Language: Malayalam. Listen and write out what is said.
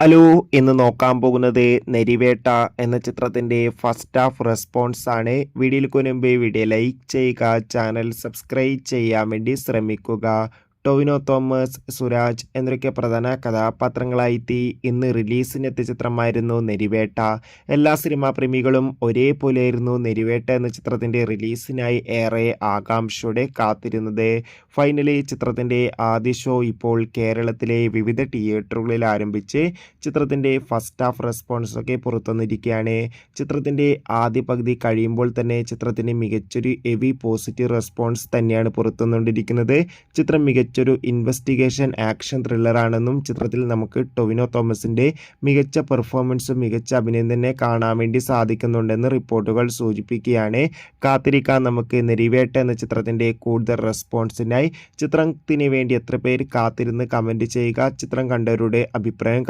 ഹലോ ഇന്ന് നോക്കാൻ പോകുന്നത് നെരിവേട്ട എന്ന ചിത്രത്തിൻ്റെ ഫസ്റ്റ് ഹാഫ് റെസ്പോൺസ് ആണ്. വീഡിയോയിലേക്ക് മുൻപ് വീഡിയോ ലൈക്ക് ചെയ്യുക, ചാനൽ സബ്സ്ക്രൈബ് ചെയ്യാൻ വേണ്ടി ശ്രമിക്കുക. ടൊവിനോ തോമസ്, സുരാജ് എന്നൊക്കെ പ്രധാന കഥാപാത്രങ്ങളായി ഇന്ന് റിലീസിനെത്തിയ ചിത്രമായിരുന്നു നെരിവേട്ട. എല്ലാ സിനിമാ പ്രേമികളും ഒരേപോലെയായിരുന്നു നെരിവേട്ട എന്ന ചിത്രത്തിൻ്റെ റിലീസിനായി ഏറെ ആകാംക്ഷയോടെ കാത്തിരുന്നത്. ഫൈനലി ചിത്രത്തിൻ്റെ ആദ്യ ഷോ ഇപ്പോൾ കേരളത്തിലെ വിവിധ തിയേറ്ററുകളിൽ ആരംഭിച്ച് ചിത്രത്തിൻ്റെ ഫസ്റ്റ് ഹാഫ് റെസ്പോൺസൊക്കെ പുറത്തുവന്നിരിക്കുകയാണ്. ചിത്രത്തിൻ്റെ ആദ്യ പകുതി കഴിയുമ്പോൾ തന്നെ ചിത്രത്തിന് മികച്ചൊരു ഹെവി പോസിറ്റീവ് റെസ്പോൺസ് തന്നെയാണ് പുറത്തുവന്നുകൊണ്ടിരിക്കുന്നത്. ചിത്രം മികച്ചൊരു ഇൻവെസ്റ്റിഗേഷൻ ആക്ഷൻ ത്രില്ലറാണെന്നും ചിത്രത്തിൽ നമുക്ക് ടൊവിനോ തോമസിൻ്റെ മികച്ച പെർഫോമൻസും മികച്ച അഭിനയം തന്നെ കാണാൻ വേണ്ടി സാധിക്കുന്നുണ്ടെന്ന് റിപ്പോർട്ടുകൾ സൂചിപ്പിക്കുകയാണ്. കാത്തിരിക്കാൻ നമുക്ക് നെരിവേട്ട എന്ന ചിത്രത്തിൻ്റെ കൂടുതൽ റെസ്പോൺസിനായി. ചിത്രത്തിന് വേണ്ടി എത്ര പേര് കാത്തിരുന്ന് കമൻറ്റ് ചെയ്യുക. ചിത്രം കണ്ടവരുടെ അഭിപ്രായം